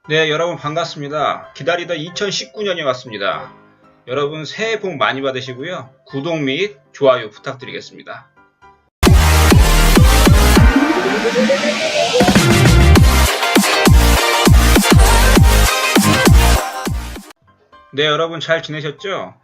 네, 여러분 반갑습니다. 기다리던 2019년이 왔습니다. 여러분 새해 복 많이 받으시고요. 구독 및 좋아요 부탁드리겠습니다. 네, 여러분 잘 지내셨죠?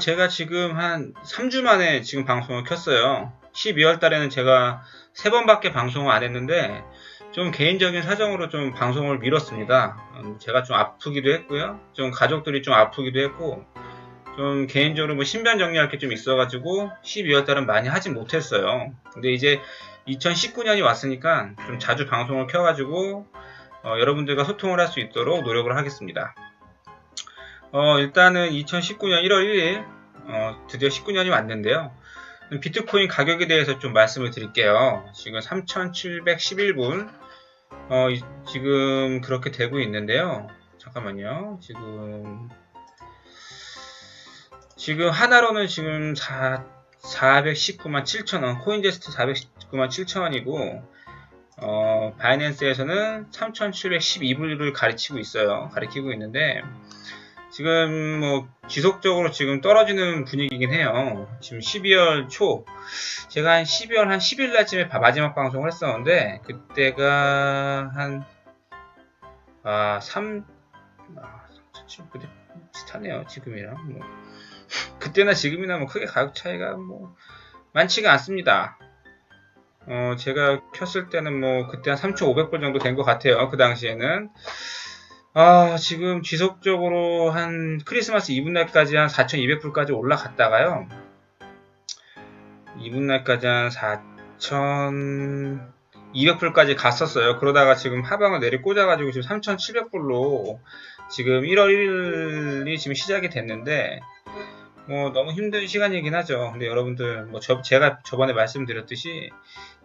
제가 지금 한 3주 만에 지금 방송을 켰어요. 12월 달에는 제가 3번밖에 방송을 안 했는데 좀 개인적인 사정으로 좀 방송을 미뤘습니다. 제가 좀 아프기도 했고요. 좀 가족들이 좀 아프기도 했고 좀 개인적으로 뭐 신변 정리할 게 좀 있어가지고 12월 달은 많이 하진 못했어요. 근데 이제 2019년이 왔으니까 좀 자주 방송을 켜가지고 여러분들과 소통을 할 수 있도록 노력을 하겠습니다. 일단은 2019년 1월 1일 드디어 19년이 왔는데요. 비트코인 가격에 대해서 좀 말씀을 드릴게요. 지금 3,711불 지금 그렇게 되고 있는데요. 잠깐만요. 지금 하나로는 지금 419만 7천원, 코인제스트 419만 7천원이고 바이낸스에서는 3,712불을 가리키고 있는데 지금 뭐 지속적으로 지금 떨어지는 분위기긴 해요. 지금 12월 초 제가 한 12월 한 10일 날쯤에 마지막 방송을 했었는데 그때가 한 3,700 비슷하네요. 지금이랑 뭐 그때나 지금이나 뭐 크게 가격 차이가 뭐 많지가 않습니다. 제가 켰을 때는 뭐 그때 한 3,500불 정도 된 것 같아요. 그 당시에는 지금 지속적으로 한 크리스마스 이브날까지 한 4,200불까지 올라갔다가요. 이브날까지 한 4,200불까지 갔었어요. 그러다가 지금 하방을 내리 꽂아가지고 지금 3,700불로 지금 1월 1일이 지금 시작이 됐는데 뭐 너무 힘든 시간이긴 하죠. 근데 여러분들 뭐 제가 저번에 말씀드렸듯이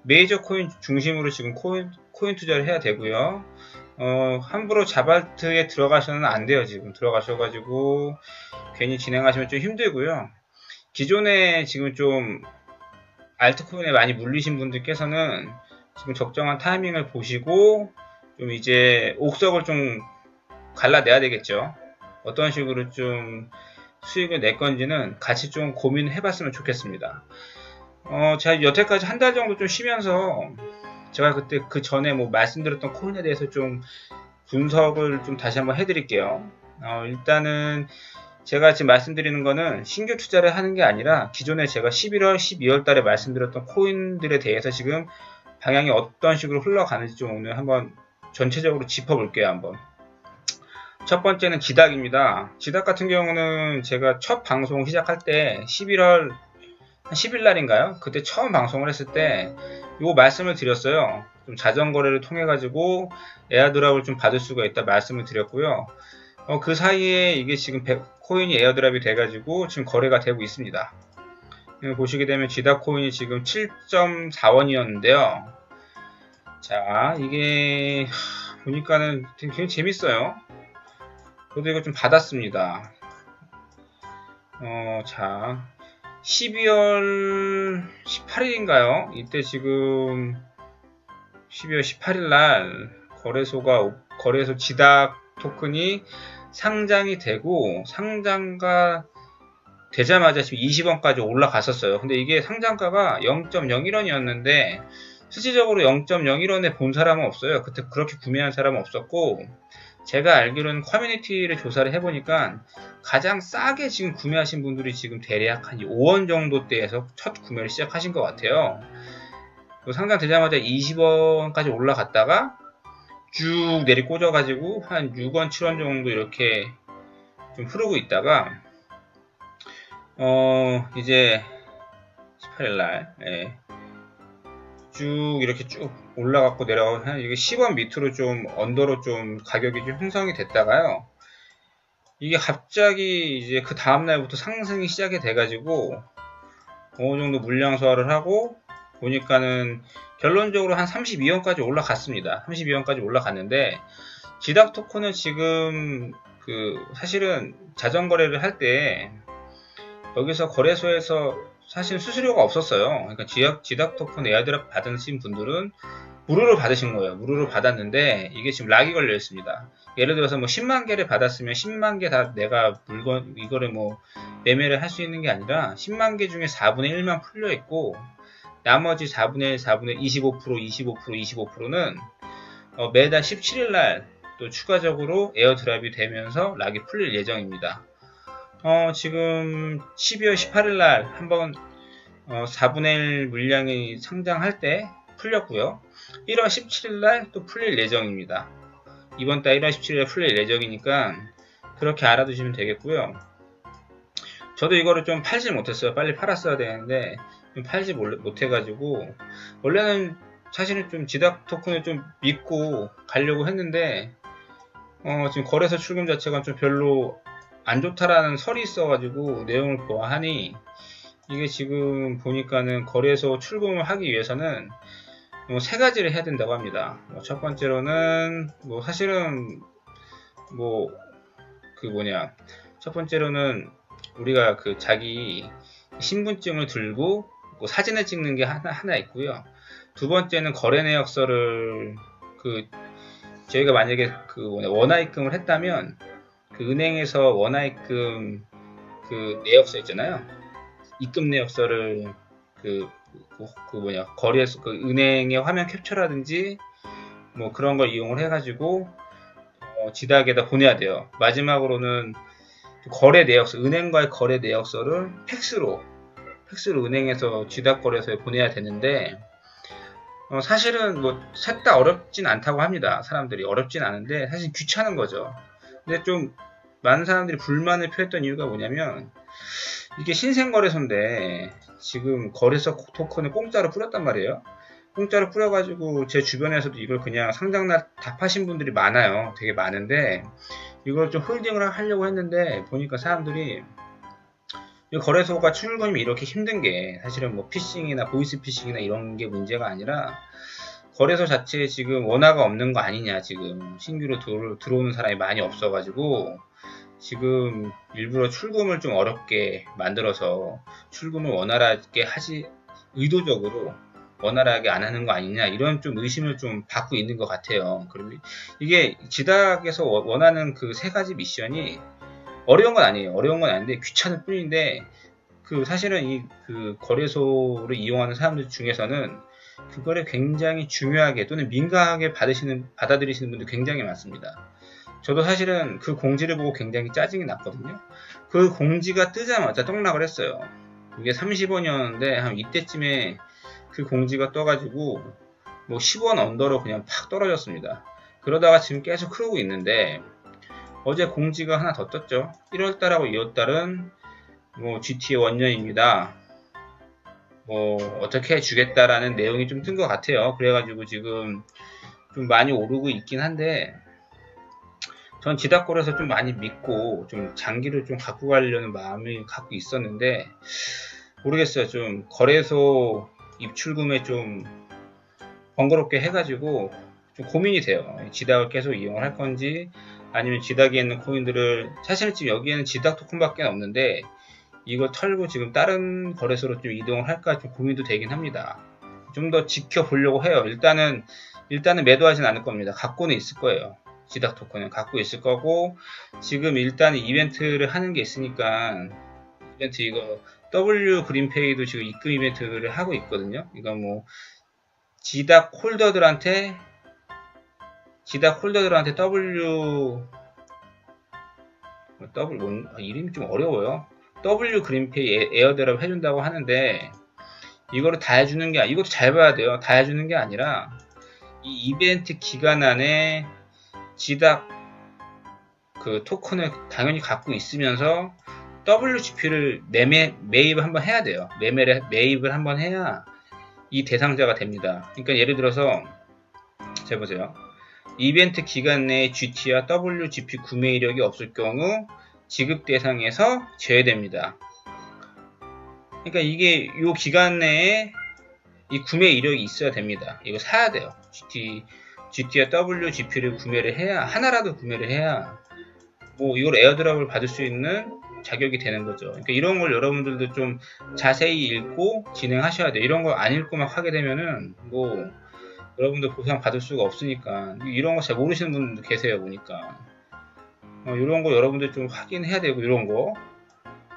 메이저 코인 중심으로 지금 코인 투자를 해야 되고요. 함부로 자발트에 들어가셔는 안 돼요. 지금 들어가셔가지고 괜히 진행하시면 좀 힘들고요. 기존에 지금 좀 알트코인에 많이 물리신 분들께서는 지금 적정한 타이밍을 보시고 좀 이제 옥석을 좀 갈라내야 되겠죠. 어떤 식으로 좀 수익을 낼 건지는 같이 좀 고민을 해봤으면 좋겠습니다. 제가 여태까지 한 달 정도 좀 쉬면서 제가 그때 그 전에 뭐 말씀드렸던 코인에 대해서 좀 분석을 좀 다시 한번 해드릴게요. 일단은 제가 지금 말씀드리는 거는 신규 투자를 하는 게 아니라 기존에 제가 11월, 12월 달에 말씀드렸던 코인들에 대해서 지금 방향이 어떤 식으로 흘러가는지 좀 오늘 한번 전체적으로 짚어볼게요. 한번. 첫 번째는 지닥입니다. 지닥 같은 경우는 제가 첫 방송 시작할 때 11월 한 10일 날인가요? 그때 처음 방송을 했을 때 요 말씀을 드렸어요. 좀 자전거래를 통해 가지고 에어드랍을 좀 받을 수가 있다 말씀을 드렸고요. 그 사이에 이게 지금 코인이 에어드랍이 돼 가지고 지금 거래가 되고 있습니다. 보시게 되면 지닥 코인이 지금 7.4원이었는데요. 자, 이게 보니까는 되게 재밌어요. 저도 이거 좀 받았습니다. 자, 12월 18일인가요? 이때 지금 12월 18일 날 거래소 지닥 토큰이 상장이 되고 상장가 되자마자 지금 20원까지 올라갔었어요. 근데 이게 상장가가 0.01원이었는데 실질적으로 0.01원에 본 사람은 없어요. 그때 그렇게 구매한 사람은 없었고 제가 알기로는 커뮤니티를 조사를 해보니까 가장 싸게 지금 구매하신 분들이 지금 대략 한 5원 정도대에서 첫 구매를 시작하신 것 같아요. 상장되자마자 20원까지 올라갔다가 쭉 내리 꽂아가지고 한 6원, 7원 정도 이렇게 좀 흐르고 있다가 이제 18일날 쭉 이렇게 쭉 올라갔고 내려가고 한 이게 10원 밑으로 좀 언더로 좀 가격이 좀 형성이 됐다가요. 이게 갑자기 이제 그 다음날부터 상승이 시작이 돼가지고 어느 정도 물량 소화를 하고 보니까는 결론적으로 한 32원까지 올라갔습니다. 32원까지 올라갔는데 지닥 토큰은 지금 사실은 자전거래를 할 때 여기서 거래소에서 사실 수수료가 없었어요. 그러니까 지닥 토큰 에어드랍 받으신 분들은 무료로 받으신 거예요. 무료로 받았는데 이게 지금 락이 걸려 있습니다. 예를 들어서 뭐 10만 개를 받았으면 10만 개 다 내가 물건 이거를 뭐 매매를 할 수 있는 게 아니라 10만 개 중에 4분의 1만 풀려 있고 나머지 4분의 1, 4분의 25%, 25%, 25%는 매달 17일 날 또 추가적으로 에어드랍이 되면서 락이 풀릴 예정입니다. 지금 12월 18일 날 한번 4분의 1 물량이 상장할 때 풀렸고요. 1월 17일 날 또 풀릴 예정입니다. 이번 달 1월 17일에 풀릴 예정이니까 그렇게 알아두시면 되겠고요. 저도 이거를 좀 팔질 못했어요. 빨리 팔았어야 되는데 좀 팔지 못해가지고 원래는 사실은 좀 지닥 토큰을 좀 믿고 가려고 했는데 지금 거래소 출금 자체가 좀 별로 안 좋다라는 설이 있어가지고 내용을 보아하니 이게 지금 보니까는 거래소 출금을 하기 위해서는 세 가지를 해야 된다고 합니다. 첫 번째로는 사실은 첫 번째로는 우리가 그 자기 신분증을 들고 사진을 찍는 게 하나 있고요. 두 번째는 거래 내역서를 저희가 만약에 원화입금을 했다면 그 은행에서 원화입금 내역서 있잖아요. 입금 내역서를 거래소 은행의 화면 캡처라든지 그런 걸 이용을 해가지고 지닥에다 보내야 돼요. 마지막으로는 거래 내역서, 은행과의 거래 내역서를 팩스로 은행에서 지닥 거래소에 보내야 되는데 사실은 셋 다 어렵진 않다고 합니다. 사람들이 어렵진 않은데 사실 귀찮은 거죠. 근데 좀 많은 사람들이 불만을 표했던 이유가 뭐냐면 이게 신생거래소인데 지금 거래소 토큰을 공짜로 뿌렸단 말이에요. 공짜로 뿌려가지고 제 주변에서도 이걸 그냥 상장날 다 파신 분들이 많아요. 되게 많은데 이걸 좀 홀딩을 하려고 했는데 보니까 사람들이 이 거래소가 출금이 이렇게 힘든 게 사실은 피싱이나 보이스피싱이나 이런 게 문제가 아니라 거래소 자체에 지금 원화가 없는 거 아니냐. 지금 신규로 들어오는 사람이 많이 없어가지고 지금 일부러 출금을 좀 어렵게 만들어서 출금을 원활하게 의도적으로 원활하게 안 하는 거 아니냐, 이런 좀 의심을 좀 받고 있는 것 같아요. 그리고 이게 지닥에서 원하는 그 세 가지 미션이 어려운 건 아니에요. 어려운 건 아닌데 귀찮을 뿐인데 사실은 거래소를 이용하는 사람들 중에서는 그거를 굉장히 중요하게 또는 민감하게 받아들이시는 분들 굉장히 많습니다. 저도 사실은 그 공지를 보고 굉장히 짜증이 났거든요. 그 공지가 뜨자마자 떡락을 했어요. 이게 30원이었는데 한 이때쯤에 그 공지가 떠가지고 10원 언더로 그냥 팍 떨어졌습니다. 그러다가 지금 계속 흐르고 있는데 어제 공지가 하나 더 떴죠. 1월달하고 2월달은 GTA 원년입니다. 어떻게 해주겠다라는 내용이 좀 뜬 것 같아요. 그래가지고 지금 좀 많이 오르고 있긴 한데 전 지닥거래소 좀 많이 믿고 좀 장기를 좀 갖고 가려는 마음을 갖고 있었는데 모르겠어요. 좀 거래소 입출금에 좀 번거롭게 해가지고 좀 고민이 돼요. 지닥을 계속 이용을 할 건지 아니면 지닥에 있는 코인들을 사실 지금 여기에는 지닥 토큰밖에 없는데 이거 털고 지금 다른 거래소로 좀 이동을 할까 좀 고민도 되긴 합니다. 좀 더 지켜보려고 해요. 일단은 매도하진 않을 겁니다. 갖고는 있을 거예요. 지닥 토큰은 갖고 있을 거고 지금 일단 이벤트를 하는 게 있으니까 이벤트 이거 W 그린페이도 지금 입금 이벤트를 하고 있거든요. 이거 지닥 홀더들한테 이름이 좀 어려워요. W 그린페이 에어드랍 해준다고 하는데 이거를 다 해주는 게 이것도 잘 봐야 돼요. 다 해주는 게 아니라 이 이벤트 기간 안에 지닥 토큰을 당연히 갖고 있으면서 WGP를 매입을 한번 해야 돼요. 매입을 한번 해야 이 대상자가 됩니다. 그러니까 예를 들어서 잘 보세요. 이벤트 기간 내에 GT와 WGP 구매 이력이 없을 경우 지급 대상에서 제외됩니다. 그러니까 이게 이 기간 내에 이 구매 이력이 있어야 됩니다. 이거 사야 돼요. GT와 WGP를 구매를 해야, 하나라도 구매를 해야 이걸 에어드랍을 받을 수 있는 자격이 되는 거죠. 그러니까 이런 걸 여러분들도 좀 자세히 읽고 진행하셔야 돼요. 이런 거 안 읽고 막 하게 되면은 여러분들 보상 받을 수가 없으니까 이런 거 잘 모르시는 분들도 계세요. 보니까 이런 거 여러분들 좀 확인해야 되고, 이런 거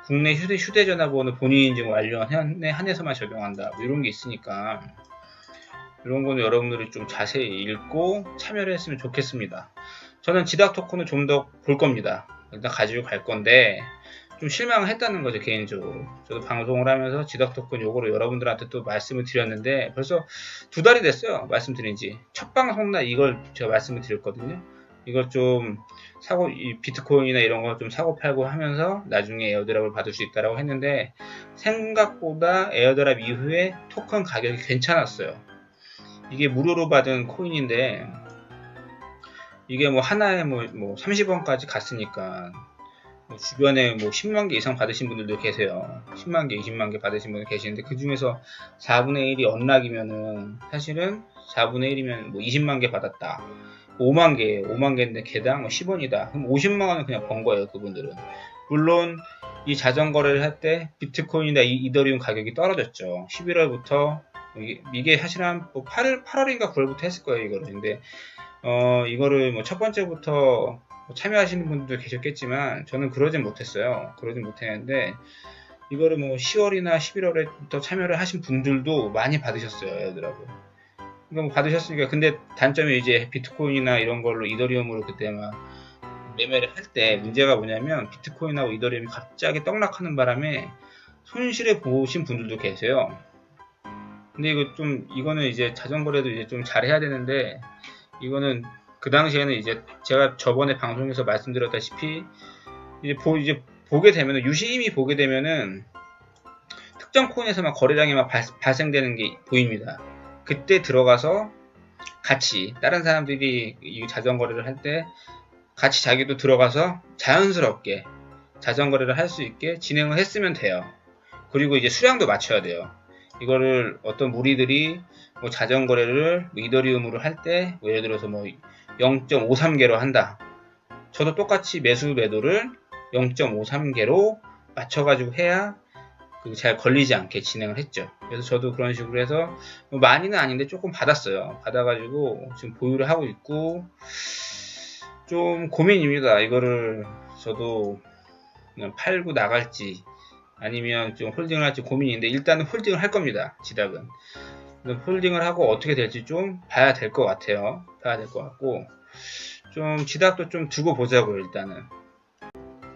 국내 휴대전화번호 본인 인증 완료한 한해서만 적용한다, 뭐 이런 게 있으니까 이런 거는 여러분들이 좀 자세히 읽고 참여를 했으면 좋겠습니다. 저는 지닥 토큰을 좀 더 볼 겁니다. 일단 가지고 갈 건데 좀 실망을 했다는 거죠, 개인적으로. 저도 방송을 하면서 지닥 토큰 요거를 여러분들한테 또 말씀을 드렸는데 벌써 2달이 됐어요, 말씀드린 지. 첫 방송날 이걸 제가 말씀을 드렸거든요. 이걸 좀 사고, 이 비트코인이나 이런 거 좀 사고 팔고 하면서 나중에 에어드랍을 받을 수 있다라고 했는데 생각보다 에어드랍 이후에 토큰 가격이 괜찮았어요. 이게 무료로 받은 코인인데 이게 뭐 하나에 뭐 30원까지 갔으니까 뭐 주변에 뭐 10만 개 이상 받으신 분들도 계세요. 10만 개, 20만 개 받으신 분들 계시는데 그 중에서 4분의 1이 언락이면은 사실은 4분의 1이면 뭐 20만 개 받았다. 5만 개인데 개당 뭐 10원이다. 그럼 50만 원은 그냥 번 거예요, 그분들은. 물론 이 자전거래를 할 때 비트코인이나 이더리움 가격이 떨어졌죠. 11월부터 이게 사실 한 뭐 8월인가 9월부터 했을 거예요, 이거를. 근데 이거를 뭐 첫 번째부터 참여하시는 분들도 계셨겠지만 저는 그러진 못했어요. 그러진 못했는데 이거를 뭐 10월이나 11월에부터 참여를 하신 분들도 많이 받으셨어요, 애들하고. 이거 뭐 받으셨으니까. 근데 단점이 이제 비트코인이나 이런 걸로 이더리움으로 그때 막 매매를 할 때 문제가 뭐냐면 비트코인하고 이더리움이 갑자기 떡락하는 바람에 손실을 보신 분들도 계세요. 근데 이거는 이제 자전거래도 이제 좀 잘해야 되는데 이거는 그 당시에는 이제 제가 저번에 방송에서 말씀드렸다시피 이제 보게 되면은 유심히 보게 되면은 특정 코인에서만 거래량이 막 발생되는 게 보입니다. 그때 들어가서 같이 다른 사람들이 이 자전거래를 할 때 같이 자기도 들어가서 자연스럽게 자전거래를 할 수 있게 진행을 했으면 돼요. 그리고 이제 수량도 맞춰야 돼요. 이거를 어떤 무리들이 뭐 자전거래를 뭐 이더리움으로 할 때 뭐 예를 들어서 뭐 0.53개로 한다. 저도 똑같이 매도를 0.53개로 맞춰가지고 해야 잘 걸리지 않게 진행을 했죠. 그래서 저도 그런 식으로 해서 뭐 많이는 아닌데 조금 받았어요. 받아가지고 지금 보유를 하고 있고 좀 고민입니다. 이거를 저도 그냥 팔고 나갈지 아니면 좀 홀딩을 할지 고민인데 일단은 홀딩을 할 겁니다. 지닥은. 홀딩을 하고 어떻게 될지 좀 봐야 될 것 같아요. 봐야 될 것 같고 좀 지닥도 좀 두고 보자고요, 일단은.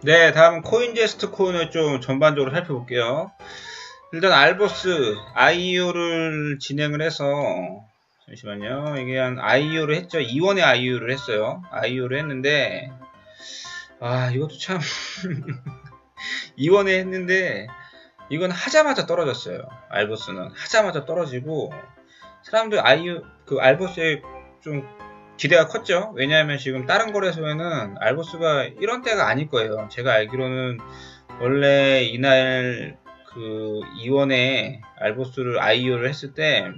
네, 다음은 코인제스트 코인을 좀 전반적으로 살펴볼게요. 일단 알보스 IEO를 진행을 해서 잠시만요. 이게 한 IEO를 했죠. 2원의 IEO를 했어요. IEO를 했는데 이것도 참 2원에 했는데 이건 하자마자 떨어졌어요. 알보스는 하자마자 떨어지고 사람들 알보스에 좀 기대가 컸죠. 왜냐하면 지금 다른 거래소에는 알보스가 1원대가 아닐 거예요. 제가 알기로는 원래 이날 그 2원에 알보스를 IEO를 했을 때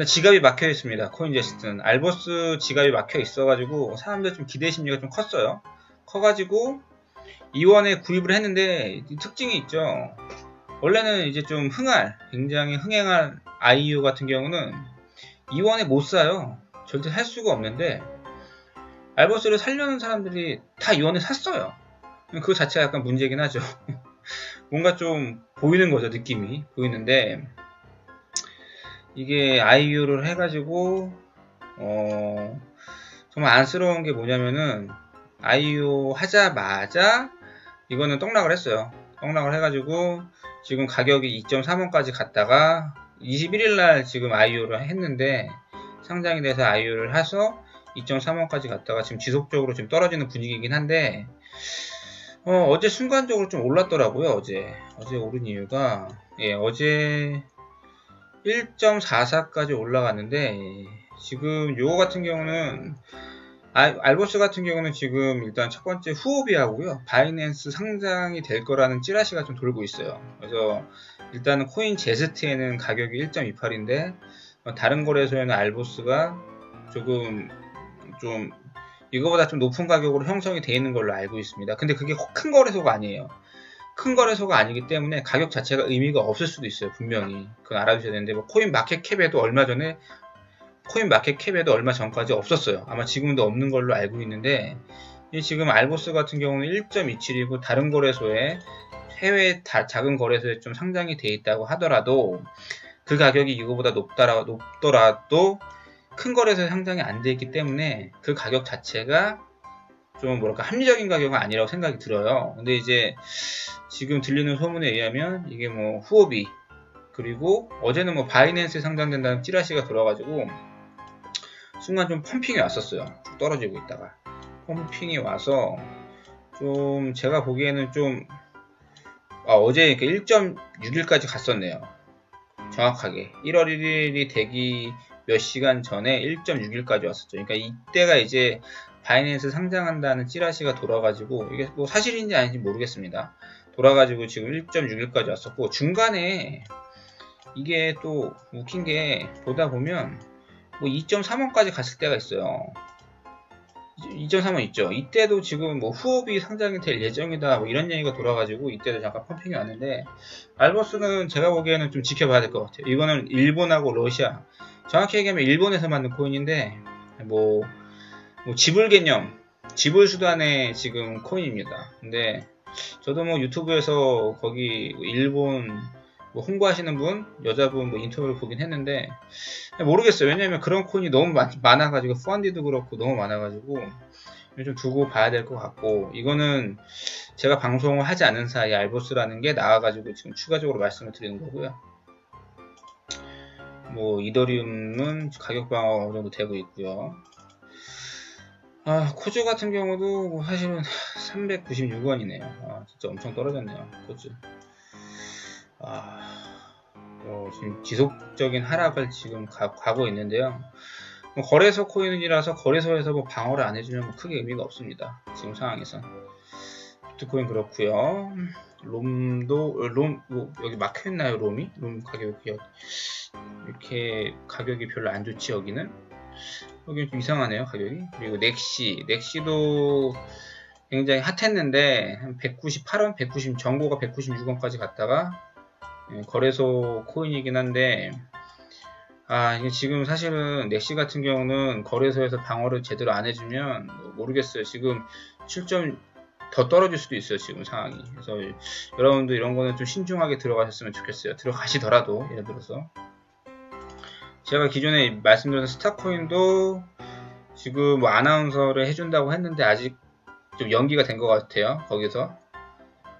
지갑이 막혀 있습니다. 코인제스트는 알보스 지갑이 막혀 있어가지고 사람들 좀 기대 심리가 좀 컸어요. 커가지고 2원에 구입을 했는데 특징이 있죠. 원래는 이제 좀 굉장히 흥행할 IEO 같은 경우는 2원에 못 사요. 절대 살 수가 없는데 알보스를 살려는 사람들이 다 2원에 샀어요. 그거 자체가 약간 문제긴 하죠. 뭔가 좀 보이는 거죠. 느낌이 보이는데 이게 IEO를 해가지고 정말 안쓰러운 게 뭐냐면은 IEO 하자마자 이거는 떡락을 했어요. 떡락을 해가지고 지금 가격이 2.3원까지 갔다가 21일날 지금 IEO를 했는데 상장이 돼서 IEO를 해서 2.3원까지 갔다가 지금 지속적으로 지금 떨어지는 분위기이긴 한데 어제 순간적으로 좀 올랐더라고요. 어제 오른 이유가 어제 1.44까지 올라갔는데 지금 요거 같은 경우는 알보스 같은 경우는 지금 일단 첫 번째 후오비하고요. 바이낸스 상장이 될 거라는 찌라시가 좀 돌고 있어요. 그래서 일단은 코인 제스트에는 가격이 1.28인데 다른 거래소에는 알보스가 조금 좀 이거보다 좀 높은 가격으로 형성이 되어 있는 걸로 알고 있습니다. 근데 그게 큰 거래소가 아니에요. 큰 거래소가 아니기 때문에 가격 자체가 의미가 없을 수도 있어요. 분명히 그건 알아두셔야 되는데 코인 마켓캡에도 얼마 전에 코인 마켓 캡에도 얼마 전까지 없었어요. 아마 지금도 없는 걸로 알고 있는데, 지금 알보스 같은 경우는 1.27이고 다른 거래소에 해외 작은 거래소에 좀 상장이 돼 있다고 하더라도 그 가격이 이거보다 높더라도 큰 거래소에 상장이 안 돼 있기 때문에 그 가격 자체가 좀 뭐랄까 합리적인 가격은 아니라고 생각이 들어요. 근데 이제 지금 들리는 소문에 의하면 이게 뭐 후오비 그리고 어제는 뭐 바이낸스에 상장된다는 찌라시가 들어가지고 순간 좀 펌핑이 왔었어요. 쭉 떨어지고 있다가 펌핑이 와서 좀 제가 보기에는 좀 어제 1.6일까지 갔었네요. 정확하게 1월 1일이 되기 몇 시간 전에 1.6일까지 왔었죠. 그러니까 이때가 이제 바이낸스 상장한다는 찌라시가 돌아가지고 이게 뭐 사실인지 아닌지 모르겠습니다. 돌아가지고 지금 1.6일까지 왔었고 중간에 이게 또 웃긴 게 보다 보면 뭐 2.3원까지 갔을 때가 있어요. 2.3원 있죠. 이때도 지금 뭐 후업이 상장이 될 예정이다 뭐 이런 얘기가 돌아가지고 이때도 잠깐 펌핑이 왔는데 알보스는 제가 보기에는 좀 지켜봐야 될 것 같아요. 이거는 일본하고 러시아 정확히 얘기하면 일본에서 만든 코인인데 뭐 지불 개념 지불 수단의 지금 코인입니다. 근데 저도 뭐 유튜브에서 거기 일본 뭐 홍보하시는 분 여자분 뭐 인터뷰를 보긴 했는데 모르겠어요. 왜냐면 그런 코인이 너무 많아가지고 펀디도 그렇고 너무 많아가지고 좀 두고 봐야 될 것 같고 이거는 제가 방송을 하지 않은 사이에 알보스라는 게 나와가지고 지금 추가적으로 말씀을 드리는 거고요. 뭐 이더리움은 가격 방어가 어느 정도 되고 있고요. 코즈 같은 경우도 뭐 사실은 396원이네요. 진짜 엄청 떨어졌네요. 코즈. 지금 지속적인 하락을 지금 가고 있는데요. 뭐 거래소 코인이라서 거래소에서 뭐 방어를 안 해주면 뭐 크게 의미가 없습니다. 지금 상황에서. 비트코인 그렇고요. 롬도 뭐 여기 막혀있나요? 롬이? 롬 가격이 이렇게 가격이 별로 안 좋지 여기는. 여기 좀 이상하네요 가격이. 그리고 넥시도 굉장히 핫했는데 한 198원, 190 전고가 196원까지 갔다가 거래소 코인이긴 한데 이게 지금 사실은 넥시 같은 경우는 거래소에서 방어를 제대로 안 해주면 모르겠어요. 지금 실점 더 떨어질 수도 있어요. 지금 상황이. 그래서 여러분도 이런 거는 좀 신중하게 들어가셨으면 좋겠어요. 들어가시더라도 예를 들어서 제가 기존에 말씀드린 스타코인도 지금 뭐 아나운서를 해준다고 했는데 아직 좀 연기가 된 것 같아요. 거기서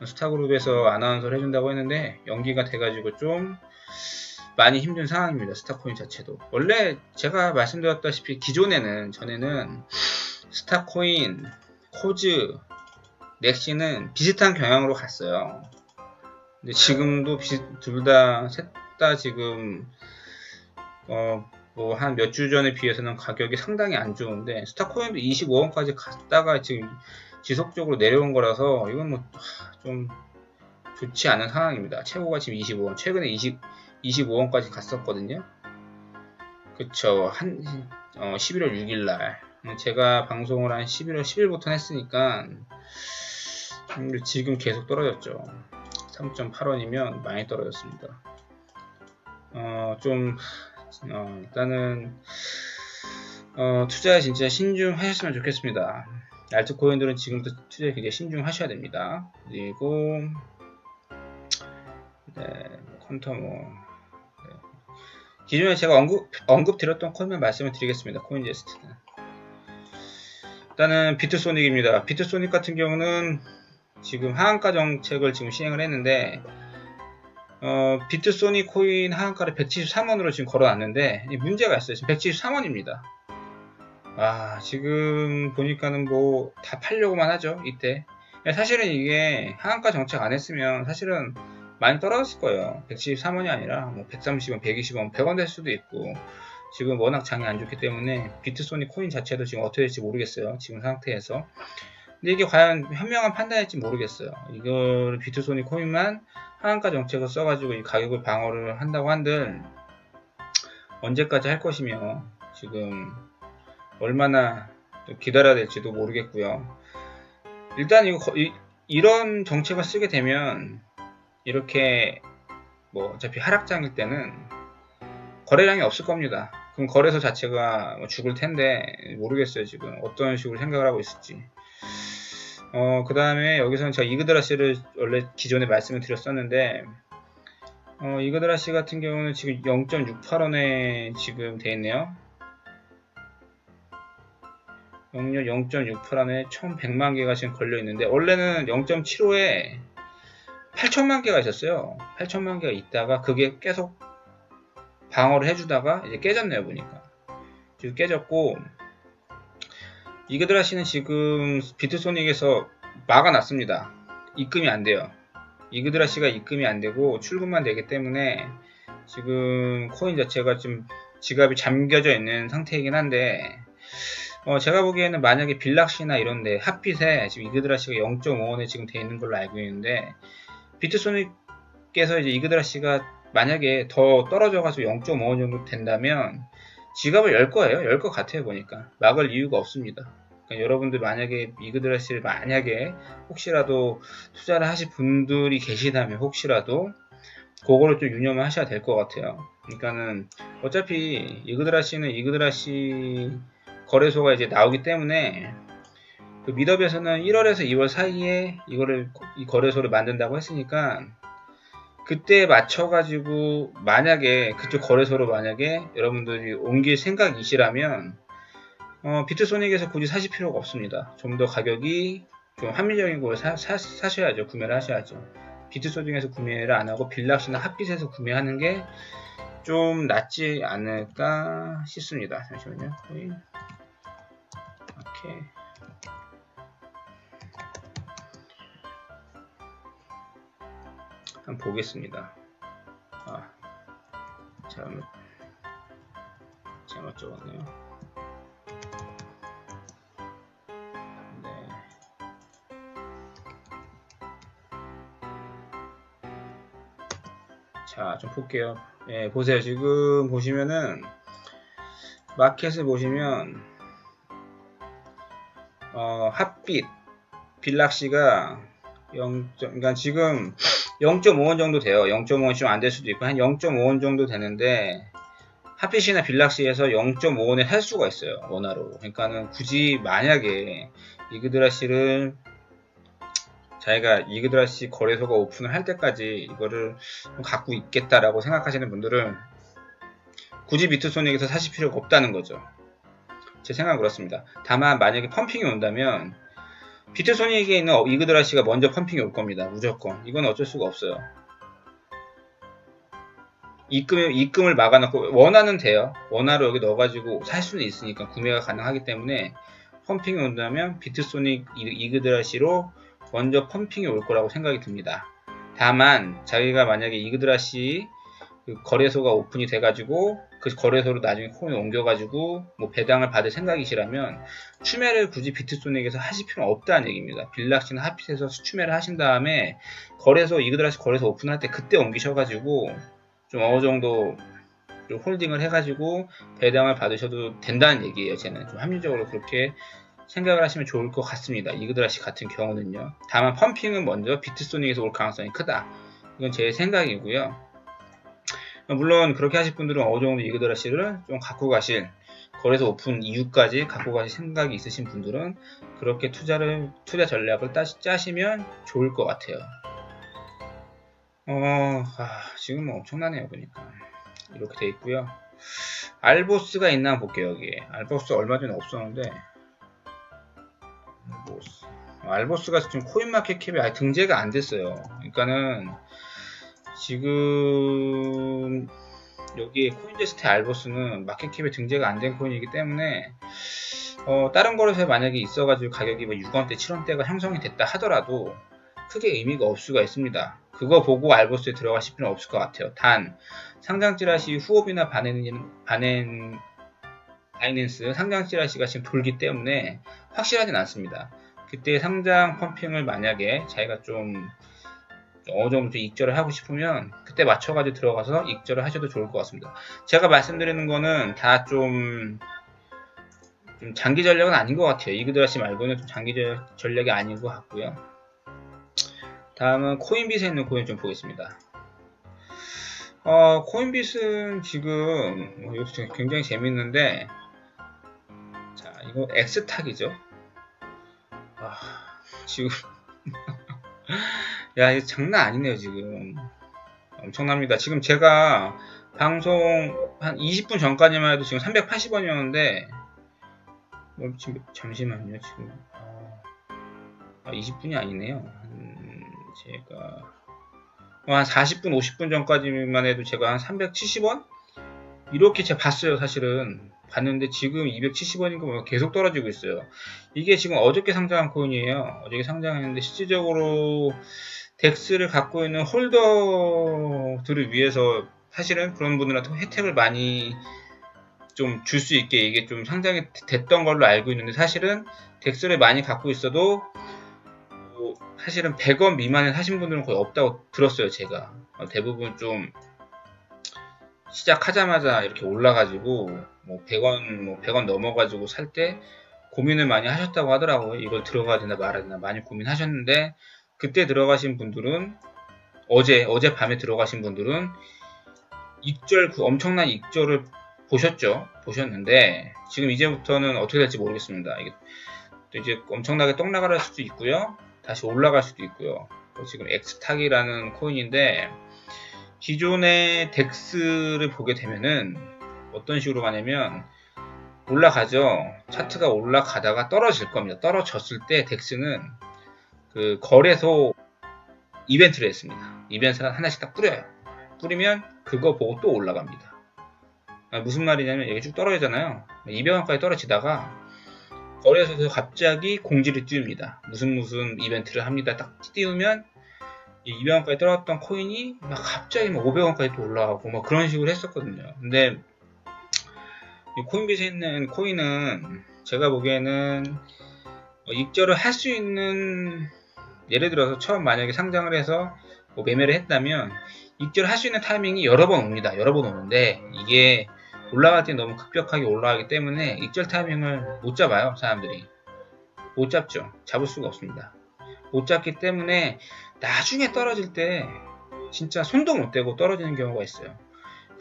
스타그룹에서 아나운서를 해준다고 했는데 연기가 돼가지고 좀 많이 힘든 상황입니다. 스타코인 자체도 원래 제가 말씀드렸다시피 전에는 스타코인, 코즈, 넥시는 비슷한 경향으로 갔어요. 근데 지금도 둘 다 셋 다 지금 뭐 한 몇 주 전에 비해서는 가격이 상당히 안 좋은데 스타코인도 25원까지 갔다가 지금 지속적으로 내려온 거라서 이건 뭐 좀 좋지 않은 상황입니다. 최고가 지금 25원, 최근에 25원까지 갔었거든요. 그쵸. 11월 6일날 제가 방송을 한 11월 10일부터 했으니까 지금 계속 떨어졌죠. 3.8원이면 많이 떨어졌습니다. 일단은 투자에 진짜 신중하셨으면 좋겠습니다. 알트코인들은 지금부터 투자에 굉장히 신중하셔야 됩니다. 그리고 퀀텀 기존에 제가 언급드렸던 코인만 말씀을 드리겠습니다. 코인제스트는 일단은 비트소닉입니다. 비트소닉 같은 경우는 지금 하한가 정책을 지금 시행을 했는데 비트소닉 코인 하한가를 173원으로 지금 걸어놨는데 문제가 있어요. 지금 173원입니다. 지금 보니까는 뭐 다 팔려고만 하죠. 이때 사실은 이게 하한가 정책 안 했으면 사실은 많이 떨어졌을 거예요. 173원이 아니라 뭐 130원, 120원, 100원 될 수도 있고 지금 워낙 장이 안 좋기 때문에 비트소닉 코인 자체도 지금 어떻게 될지 모르겠어요. 지금 상태에서. 근데 이게 과연 현명한 판단일지 모르겠어요. 이걸 비트소닉 코인만 하한가 정책을 써가지고 이 가격을 방어를 한다고 한들 언제까지 할 것이며 지금 얼마나 기다려야 될지도 모르겠고요. 일단 이런 정책을 쓰게 되면 이렇게 뭐 어차피 하락장일 때는 거래량이 없을 겁니다. 그럼 거래소 자체가 죽을 텐데 모르겠어요. 지금 어떤 식으로 생각을 하고 있을지. 그 다음에 여기서는 제가 이그드라시를 원래 기존에 말씀을 드렸었는데 이그드라시 같은 경우는 지금 0.68원에 지금 돼 있네요. 영역 0.68원에 1100만 개가 지금 걸려 있는데 원래는 0.75에 8천만 개가 있었어요. 8천만 개가 있다가 그게 계속 방어를 해주다가 이제 깨졌네요. 보니까 지금 깨졌고, 이그드라시는 지금 비트소닉에서 막아놨습니다. 입금이 안 돼요. 이그드라시가 입금이 안 되고 출금만 되기 때문에 지금 코인 자체가 좀 지갑이 잠겨져 있는 상태이긴 한데, 제가 보기에는 만약에 빌락시나 이런데 핫빗에 지금 이그드라시가 0.5원에 지금 돼 있는 걸로 알고 있는데, 비트소닉에서 이제 이그드라시가 만약에 더 떨어져가지고 0.5원 정도 된다면 지갑을 열 거예요. 열 것 같아요. 보니까 막을 이유가 없습니다. 그러니까 여러분들 만약에 이그드라시를 만약에 혹시라도 투자를 하실 분들이 계시다면 혹시라도 그거를 좀 유념을 하셔야 될 것 같아요. 그러니까는 어차피 이그드라시는 이그드라시 거래소가 이제 나오기 때문에 그 미더비에서는 1월에서 2월 사이에 이 거래소를 만든다고 했으니까 그때 맞춰가지고 만약에 그쪽 거래소로 만약에 여러분들이 옮길 생각이시라면 비트소닉에서 굳이 사실 필요가 없습니다. 좀 더 가격이 좀 합리적인 걸 사셔야죠. 구매를 하셔야죠. 비트소닉에서 구매를 안하고 빌락시나 핫빗에서 구매하는 게 좀 낫지 않을까 싶습니다. 잠시만요. 오케이. 한번 보겠습니다. 잘못 적었네요. 네. 자, 좀 볼게요. 네, 보세요. 지금 보시면은 마켓을 보시면 핫빗, 빌락시가 그러니까 지금 0.5원 정도 돼요. 0.5원 좀 안 될 수도 있고 한 0.5원 정도 되는데 핫빗이나 빌락시에서 0.5원에 살 수가 있어요. 원화로. 그러니까는 굳이 만약에 이그드라시를 자기가 이그드라시 거래소가 오픈을 할 때까지 이거를 갖고 있겠다라고 생각하시는 분들은 굳이 비트소닉에서 사실 필요가 없다는 거죠. 제 생각은 그렇습니다. 다만 만약에 펌핑이 온다면 비트소닉에 있는 이그드라시가 먼저 펌핑이 올 겁니다. 무조건. 이건 어쩔 수가 없어요. 입금을 막아놓고 원화는 돼요. 원화로 여기 넣어가지고 살 수는 있으니까 구매가 가능하기 때문에 펌핑이 온다면 비트소닉 이그드라시로 먼저 펌핑이 올 거라고 생각이 듭니다. 다만 자기가 만약에 이그드라시 그 거래소가 오픈이 돼가지고 그 거래소로 나중에 코인을 옮겨가지고 뭐 배당을 받을 생각이시라면 추매를 굳이 비트소닉에서 하실 필요는 없다는 얘기입니다. 빌락시나 핫빗에서 추매를 하신 다음에 거래소 이그드라시 거래소 오픈할 때 그때 옮기셔가지고 좀 어느 정도 좀 홀딩을 해가지고 배당을 받으셔도 된다는 얘기예요. 저는 좀 합리적으로 그렇게 생각을 하시면 좋을 것 같습니다. 이그드라시 같은 경우는요. 다만 펌핑은 먼저 비트소닉에서 올 가능성이 크다. 이건 제 생각이고요. 물론 그렇게 하실 분들은 어느 정도 이그드라시를 좀 갖고 가실, 거래소 오픈 이후까지 갖고 가실 생각이 있으신 분들은 그렇게 투자 전략을 짜시면 좋을 것 같아요. 지금 뭐 엄청나네요. 보니까 이렇게 돼 있고요. 알보스가 있나 볼게요. 여기에 알보스 얼마 전에 없었는데 알보스가 지금 코인마켓캡에 아예 등재가 안 됐어요. 그러니까는 지금 여기 코인제스트 알보스는 마켓캡에 등재가 안 된 코인이기 때문에 다른 거래소에 만약에 있어가지고 가격이 뭐 6원대, 7원대가 형성이 됐다 하더라도 크게 의미가 없을 수가 있습니다. 그거 보고 알보스에 들어가실 필요는 없을 것 같아요. 단 상장 찌라시 후업이나 바이낸스 상장 찌라시가 지금 돌기 때문에 확실하진 않습니다. 그때 상장 펌핑을 만약에 자기가 좀 어느 정도 익절을 하고 싶으면 그때 맞춰가지고 들어가서 익절을 하셔도 좋을 것 같습니다. 제가 말씀드리는 거는 다 좀 장기 전략은 아닌 것 같아요. 이그드라시 말고는 좀 장기 전략이 아닌 것 같고요. 다음은 코인빗에 있는 코인 좀 보겠습니다. 코인빗은 지금 이것도 굉장히 재밌는데, 자, 이거 X탁이죠. 지금 야, 이거 장난 아니네요. 지금 엄청납니다. 지금 제가 방송 한 20분 전까지만 해도 지금 380원이었는데 지금 잠시만요. 지금 20분이 아니네요. 제가 한 40분, 50분 전까지만 해도 제가 한 370원? 이렇게 제가 봤어요. 사실은 봤는데 지금 270원이니까 계속 떨어지고 있어요. 이게 지금 어저께 상장한 코인이에요. 어저께 상장했는데 실질적으로 덱스를 갖고 있는 홀더들을 위해서 사실은 그런 분들한테 혜택을 많이 좀 줄 수 있게 이게 좀 상장이 됐던 걸로 알고 있는데, 사실은 덱스를 많이 갖고 있어도 사실은 100원 미만에 사신 분들은 거의 없다고 들었어요. 제가 대부분 좀 시작하자마자 이렇게 올라가지고 100원 넘어가지고 살 때 고민을 많이 하셨다고 하더라고요. 이걸 들어가야 되나 말아야 되나 많이 고민하셨는데, 그때 들어가신 분들은 어젯밤에 들어가신 분들은 그 엄청난 익절을 보셨는데, 지금 이제부터는 어떻게 될지 모르겠습니다. 이게 또 이제 엄청나게 떡나갈 수도 있고요, 다시 올라갈 수도 있고요. 지금 X탁이라는 코인인데, 기존의 덱스를 보게 되면은 어떤 식으로 가냐면 올라가죠. 차트가 올라가다가 떨어질 겁니다. 떨어졌을 때 덱스는 그 거래소 이벤트를 했습니다. 이벤트를 하나씩 딱 뿌리면 그거 보고 또 올라갑니다. 무슨 말이냐면 이게 쭉 떨어지잖아요. 200원까지 떨어지다가 거래소에서 갑자기 공지를 띄웁니다. 무슨 이벤트를 합니다. 딱 띄우면 200원까지 떨어졌던 코인이 막 갑자기 500원까지 또 올라가고 그런 식으로 했었거든요. 근데 이 코인빗에 있는 코인은 제가 보기에는 익절을 할 수 있는, 예를 들어서 처음 만약에 상장을 해서 매매를 했다면 익절을 할 수 있는 타이밍이 여러 번 옵니다. 여러 번 오는데 이게 올라갈 때 너무 급격하게 올라가기 때문에 익절 타이밍을 못 잡아요. 사람들이 못 잡죠. 잡을 수가 없습니다. 못 잡기 때문에 나중에 떨어질 때 진짜 손도 못 대고 떨어지는 경우가 있어요.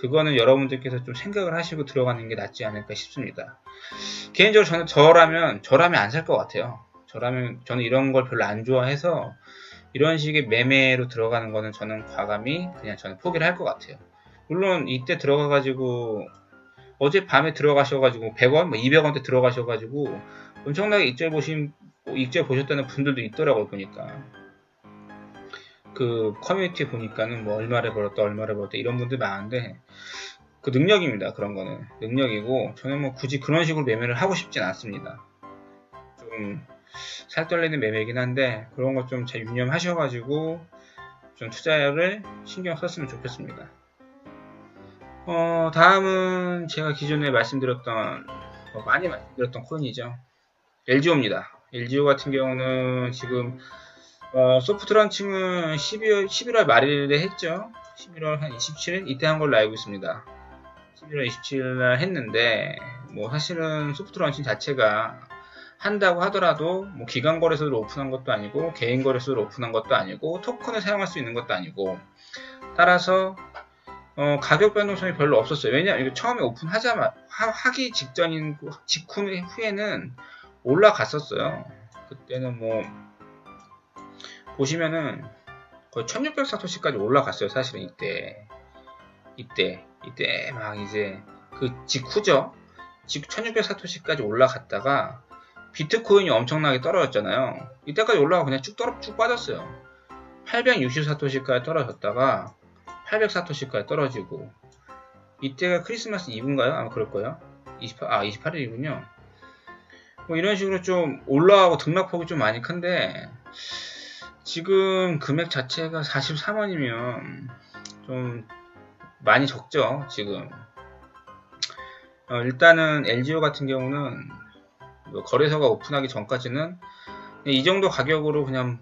그거는 여러분들께서 좀 생각을 하시고 들어가는 게 낫지 않을까 싶습니다. 개인적으로 저라면 안 살 것 같아요. 저는 이런 걸 별로 안 좋아해서 이런 식의 매매로 들어가는 거는 저는 과감히 저는 포기를 할 것 같아요. 물론 이때 들어가가지고 어젯밤에 들어가셔가지고 100원, 200원대 들어가셔가지고 엄청나게 익절 보셨다는 분들도 있더라고요. 보니까 그 커뮤니티 보니까는 얼마를 벌었다 이런 분들 많은데, 그 능력입니다. 그런 거는 능력이고, 저는 굳이 그런 식으로 매매를 하고 싶진 않습니다. 좀 살떨리는 매매이긴 한데 그런 것 좀 잘 유념하셔가지고 좀 투자를 신경 썼으면 좋겠습니다. 다음은 제가 기존에 많이 말씀드렸던 코인이죠. LGO입니다. LGO 같은 경우는 지금 소프트 런칭은 11월 말일에 했죠. 11월 한 27일 이때 한 걸로 알고 있습니다. 11월 27일 날 했는데 사실은 소프트 런칭 자체가 한다고 하더라도 기관 거래소를 오픈한 것도 아니고 개인 거래소를 오픈한 것도 아니고 토큰을 사용할 수 있는 것도 아니고, 따라서 가격 변동성이 별로 없었어요. 왜냐하면 처음에 하기 직후 후에는 올라갔었어요. 그때는 보시면은 거의 1600사토시까지 올라갔어요. 사실은 이때 막 이제 그 직후죠. 1600사토시까지 올라갔다가 비트코인이 엄청나게 떨어졌잖아요. 이때까지 올라가고 그냥 쭉 빠졌어요. 860사토시까지 떨어졌다가 800사토시까지 떨어지고, 이때가 크리스마스 이브인가요? 아마 그럴 거예요. 28일이군요. 이런 식으로 좀 올라가고 등락폭이 좀 많이 큰데, 지금 금액 자체가 43원이면 좀 많이 적죠. 지금 일단은 LGO 같은 경우는 거래소가 오픈하기 전까지는 이 정도 가격으로 그냥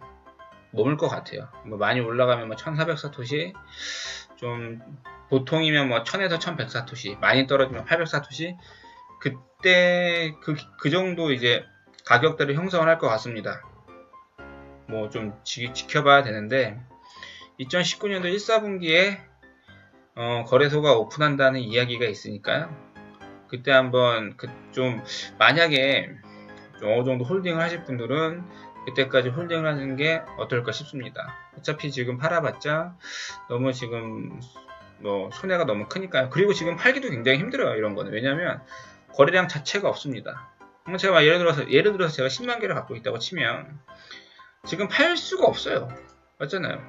머물 것 같아요. 많이 올라가면 1400사토시, 좀 보통이면 1000에서 1100사토시, 많이 떨어지면 800사토시, 그때 그 정도 이제 가격대를 형성을 할 것 같습니다. 좀 지켜봐야 되는데, 2019년도 1, 4분기에 거래소가 오픈한다는 이야기가 있으니까요. 그때 한번 좀 만약에 좀 어느 정도 홀딩을 하실 분들은 그때까지 홀딩을 하는 게 어떨까 싶습니다. 어차피 지금 팔아봤자 너무 지금 뭐 손해가 너무 크니까요. 그리고 지금 팔기도 굉장히 힘들어요. 이런 거는. 왜냐면 거래량 자체가 없습니다. 제가 예를 들어서 제가 10만 개를 갖고 있다고 치면 지금 팔 수가 없어요. 맞잖아요.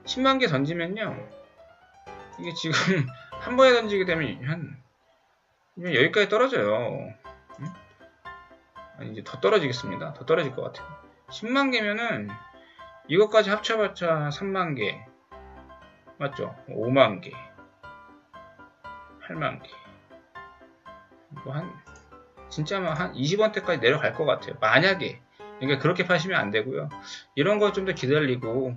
10만 개 던지면요. 이게 지금 한 번에 던지게 되면 여기까지 떨어져요. 응? 아니, 이제 더 떨어지겠습니다. 더 떨어질 것 같아요. 10만 개면은 이것까지 합쳐봤자 3만 개. 맞죠? 5만 개. 8만 개. 진짜 한 20원대까지 내려갈 것 같아요. 만약에. 그러니까 그렇게 파시면 안 되고요. 이런 거 좀 더 기다리고,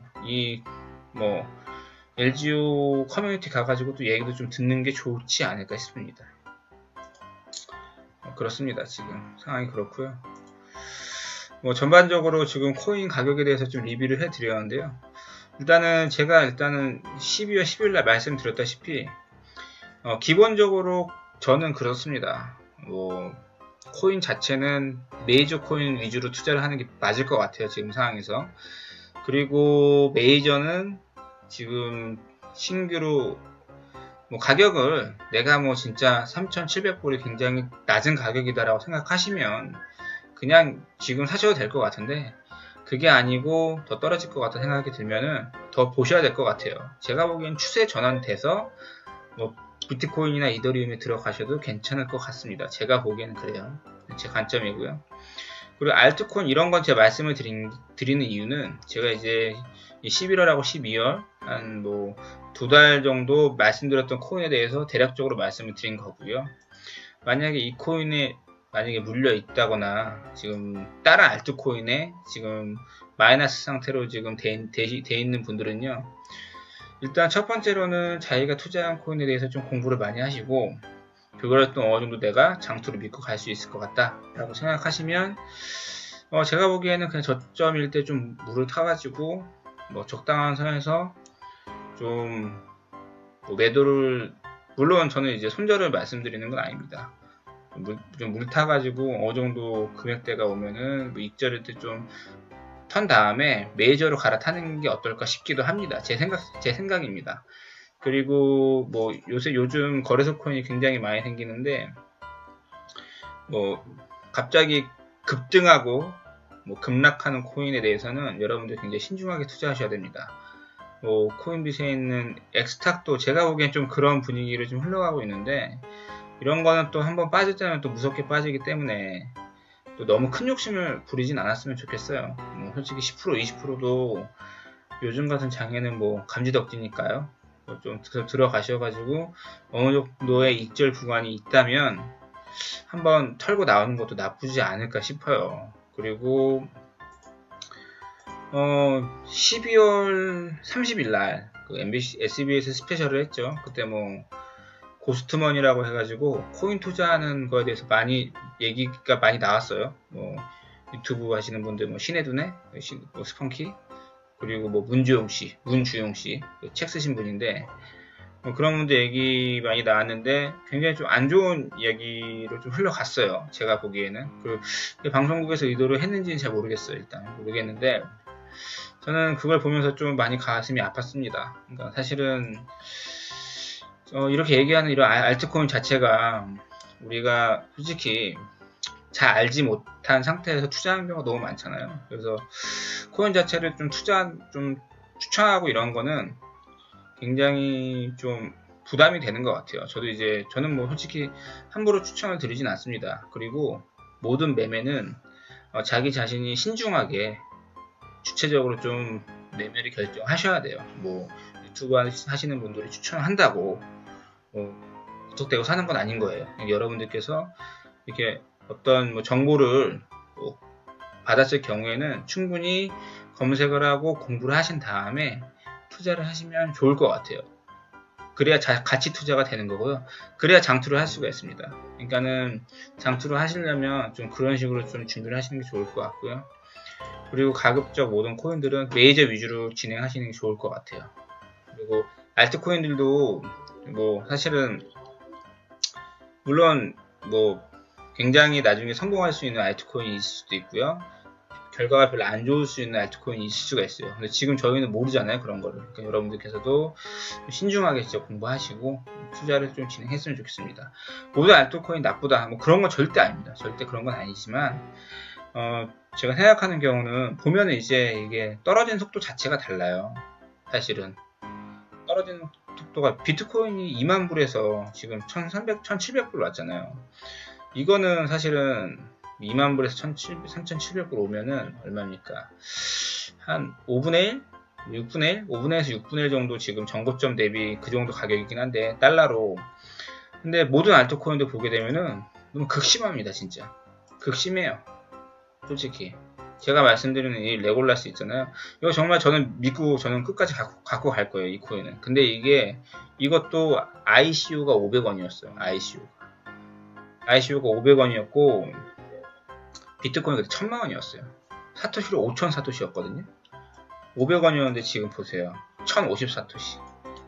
LGU 커뮤니티 가가지고 또 얘기도 좀 듣는 게 좋지 않을까 싶습니다. 그렇습니다. 지금 상황이 그렇고요. 전반적으로 지금 코인 가격에 대해서 좀 리뷰를 해드렸는데요. 제가 12월 10일 날 말씀드렸다시피 기본적으로 저는 그렇습니다. 코인 자체는 메이저 코인 위주로 투자를 하는 게 맞을 것 같아요. 지금 상황에서. 그리고 메이저는 지금 신규로 가격을 내가 진짜 3,700불이 굉장히 낮은 가격이다라고 생각하시면 그냥 지금 사셔도 될 것 같은데 그게 아니고 더 떨어질 것 같다 생각이 들면은 더 보셔야 될 것 같아요. 제가 보기엔 추세 전환돼서 비트코인이나 이더리움에 들어가셔도 괜찮을 것 같습니다. 제가 보기에는 그래요. 제 관점이고요. 그리고 알트코인 이런 건 제가 말씀을 드리는 이유는 제가 이제 11월하고 12월 한 2달 정도 말씀드렸던 코인에 대해서 대략적으로 말씀을 드린 거고요. 만약에 이 코인에 물려 있다거나 지금 다른 알트코인에 지금 마이너스 상태로 지금 돼 있는 분들은요. 일단 첫 번째로는 자기가 투자한 코인에 대해서 좀 공부를 많이 하시고 그걸 또 어느 정도 내가 장투를 믿고 갈 수 있을 것 같다 라고 생각하시면 제가 보기에는 그냥 저점일 때 좀 물을 타가지고 적당한 선에서 좀 매도를, 물론 저는 이제 손절을 말씀드리는 건 아닙니다. 좀 물 타가지고 어느 정도 금액대가 오면은 익절일 때 좀 턴 다음에 메이저로 갈아타는 게 어떨까 싶기도 합니다. 제 생각입니다. 그리고 요즘 거래소 코인이 굉장히 많이 생기는데 갑자기 급등하고 급락하는 코인에 대해서는 여러분들 굉장히 신중하게 투자하셔야 됩니다. 코인빗에 있는 엑스탁도 제가 보기엔 좀 그런 분위기를 좀 흘러가고 있는데 이런 거는 또 한번 빠졌다면 또 무섭게 빠지기 때문에 또 너무 큰 욕심을 부리진 않았으면 좋겠어요. 솔직히 10% 20%도 요즘 같은 장에는 감지덕지니까요. 좀 들어가셔가지고 어느 정도의 익절 구간이 있다면 한번 털고 나오는 것도 나쁘지 않을까 싶어요. 그리고 12월 30일 날 SBS 스페셜을 했죠. 그때 고스트머니라고 해가지고 코인 투자하는 거에 대해서 얘기가 많이 나왔어요. 유튜브 하시는 분들 신혜두네, 스펀키, 그리고 문주용 씨 책 쓰신 분인데 그런 분들 얘기 많이 나왔는데 굉장히 좀 안 좋은 이야기로 좀 흘러갔어요. 제가 보기에는 방송국에서 의도를 했는지는 잘 모르겠어요. 일단 모르겠는데 저는 그걸 보면서 좀 많이 가슴이 아팠습니다. 그러니까 사실은 이렇게 얘기하는 이런 알트코인 자체가 우리가 솔직히 잘 알지 못한 상태에서 투자하는 경우가 너무 많잖아요. 그래서 코인 자체를 좀 추천하고 이런 거는 굉장히 좀 부담이 되는 것 같아요. 저는 솔직히 함부로 추천을 드리진 않습니다. 그리고 모든 매매는 자기 자신이 신중하게 주체적으로 좀 매매를 결정하셔야 돼요. 유튜브 하시는 분들이 추천한다고 무턱대고 사는 건 아닌 거예요. 여러분들께서 이렇게 어떤 정보를 받았을 경우에는 충분히 검색을 하고 공부를 하신 다음에 투자를 하시면 좋을 것 같아요. 그래야 가치 투자가 되는 거고요. 그래야 장투를 할 수가 있습니다. 그러니까는 장투를 하시려면 좀 그런 식으로 좀 준비를 하시는 게 좋을 것 같고요. 그리고 가급적 모든 코인들은 메이저 위주로 진행하시는 게 좋을 것 같아요. 그리고 알트코인들도 뭐 사실은 물론 뭐 굉장히 나중에 성공할 수 있는 알트코인이 있을 수도 있고요. 결과가 별로 안 좋을 수 있는 알트코인이 있을 수가 있어요. 근데 지금 저희는 모르잖아요, 그런 거를. 그러니까 여러분들께서도 신중하게 진짜 공부하시고 투자를 좀 진행했으면 좋겠습니다. 모든 알트코인 나쁘다, 뭐 그런 건 절대 아닙니다. 절대 그런 건 아니지만 제가 생각하는 경우는 보면은 이제 이게 떨어지는 속도 자체가 달라요. 사실은 떨어지는 속도가 비트코인이 2만 불에서 지금 1300, 1700불 왔잖아요. 이거는 사실은 2만 불에서 3700불 오면은 얼마입니까? 한 5분의 1? 6분의 1? 5분의 1에서 6분의 1 정도 지금 전고점 대비 그 정도 가격이긴 한데, 달러로. 근데 모든 알트코인도 보게 되면은 너무 극심합니다, 진짜. 극심해요. 솔직히. 제가 말씀드리는 이 레골라스 있잖아요. 이거 정말 저는 믿고 저는 끝까지 갖고 갈 거예요, 이 코인은. 근데 이것도 ICO가 500원이었어요. ICO가 500원이었고, 비트코인이 그때 1000만원이었어요. 사토시로 5000 사토시였거든요. 500원이었는데 지금 보세요. 1050 사토시.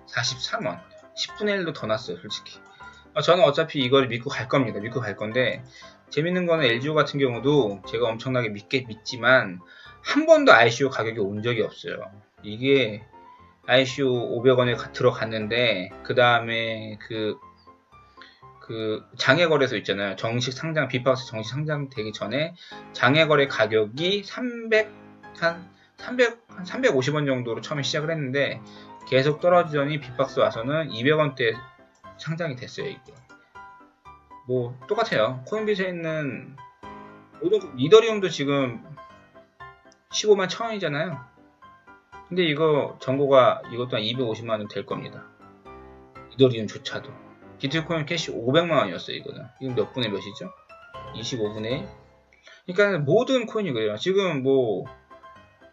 43원. 10분의 1도 더 났어요, 솔직히. 저는 어차피 이걸 믿고 갈 겁니다. 믿고 갈 건데, 재밌는 거는 LGO 같은 경우도 제가 엄청나게 믿지만 한 번도 ICO 가격이 온 적이 없어요. 이게 ICO 500원에 들어갔는데 그 다음에 그 장외거래소 있잖아요. 정식 상장, 빅박스 정식 상장되기 전에 장외거래 가격이 350원 정도로 처음에 시작을 했는데 계속 떨어지더니 빅박스 와서는 200원대 상장이 됐어요, 이게. 뭐 똑같아요. 코인빗에 있는 모든 이더리움도 지금 15만 1000원이잖아요. 근데 이거 정보가 이것 또한 250만원 될 겁니다. 이더리움조차도. 비트코인 캐시 500만원이었어요, 이거는. 이건 몇 분의 몇이죠? 25분의 1. 그러니까 모든 코인이 그래요. 지금 뭐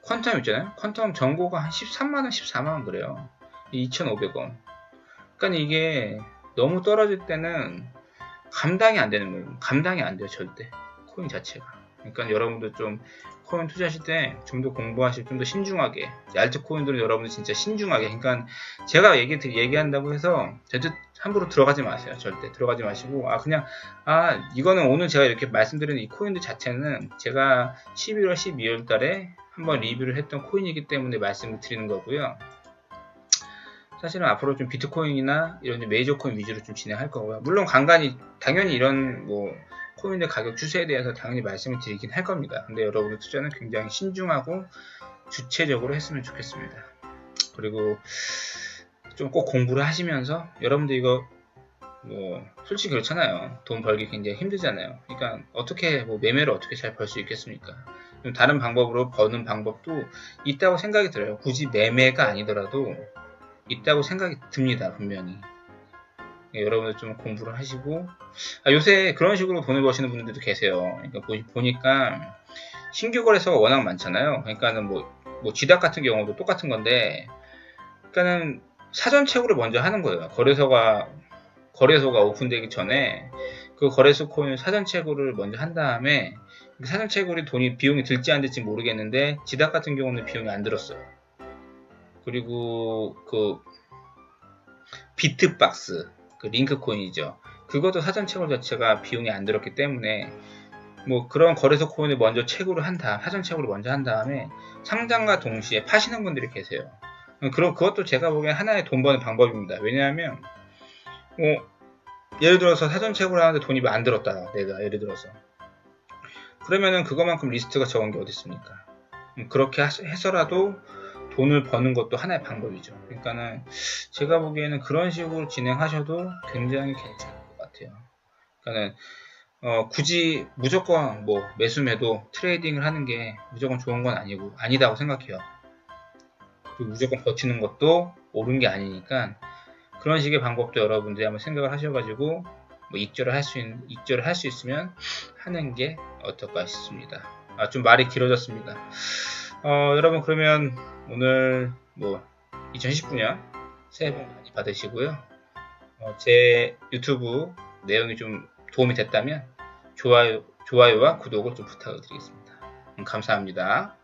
퀀텀 있잖아요. 퀀텀 정보가 한 13만원, 14만원 그래요. 2,500원. 그러니까 이게 너무 떨어질 때는 감당이 안 되는 거예요. 감당이 안 돼요, 절대. 코인 자체가. 그러니까 여러분들 좀 코인 투자하실 때 좀 더 공부하시고 좀 더 신중하게. 알트코인들은 여러분들 진짜 신중하게. 그러니까 제가 얘기한다고 해서 절대 함부로 들어가지 마세요. 절대 들어가지 마시고 이거는 오늘 제가 이렇게 말씀드리는 이 코인들 자체는 제가 11월, 12월 달에 한번 리뷰를 했던 코인이기 때문에 말씀을 드리는 거고요. 사실은 앞으로 좀 비트코인이나 이런 메이저 코인 위주로 좀 진행할 거고요. 물론 당연히 이런 뭐 코인의 가격 추세에 대해서 당연히 말씀을 드리긴 할 겁니다. 근데 여러분들 투자는 굉장히 신중하고 주체적으로 했으면 좋겠습니다. 그리고 좀 꼭 공부를 하시면서 여러분들 이거 뭐 솔직히 그렇잖아요. 돈 벌기 굉장히 힘들잖아요. 그러니까 어떻게 뭐 매매를 어떻게 잘 벌 수 있겠습니까? 좀 다른 방법으로 버는 방법도 있다고 생각이 들어요. 굳이 매매가 아니더라도 있다고 생각이 듭니다, 분명히. 여러분들 좀 공부를 하시고, 요새 그런 식으로 돈을 버시는 분들도 계세요. 그러니까 보니까 신규 거래소가 워낙 많잖아요. 그러니까는 뭐 GDAC 같은 경우도 똑같은 건데, 그러니까는 사전채굴을 먼저 하는 거예요. 거래소가 오픈되기 전에 그 거래소 코인을 사전채굴을 먼저 한 다음에 사전채굴이 비용이 들지 안 들지 모르겠는데 GDAC 같은 경우는 비용이 안 들었어요. 그리고 그 비트박스 그 링크 코인이죠. 그것도 사전 채굴 자체가 비용이 안 들었기 때문에 뭐 그런 거래소 코인을 먼저 사전 채굴을 먼저 한 다음에 상장과 동시에 파시는 분들이 계세요. 그것도 제가 보기엔 하나의 돈 버는 방법입니다. 왜냐하면 예를 들어서 사전 채굴을 하는데 돈이 안 들었다, 내가 예를 들어서 그러면은 그것만큼 리스트가 적은 게 어디 있습니까? 그렇게 해서라도 돈을 버는 것도 하나의 방법이죠. 그러니까는 제가 보기에는 그런 식으로 진행하셔도 굉장히 괜찮을 것 같아요. 그러니까는 굳이 무조건 뭐 매수매도 트레이딩을 하는 게 무조건 좋은 건 아니다고 생각해요. 그리고 무조건 버티는 것도 옳은 게 아니니까 그런 식의 방법도 여러분들이 한번 생각을 하셔가지고 뭐 익절을 할 수 있으면 하는 게 어떨까 싶습니다. 좀 말이 길어졌습니다. 여러분 그러면 오늘 뭐 2019년 새해 복 많이 받으시고요. 제 유튜브 내용이 좀 도움이 됐다면 좋아요와 구독을 좀 부탁을 드리겠습니다. 감사합니다.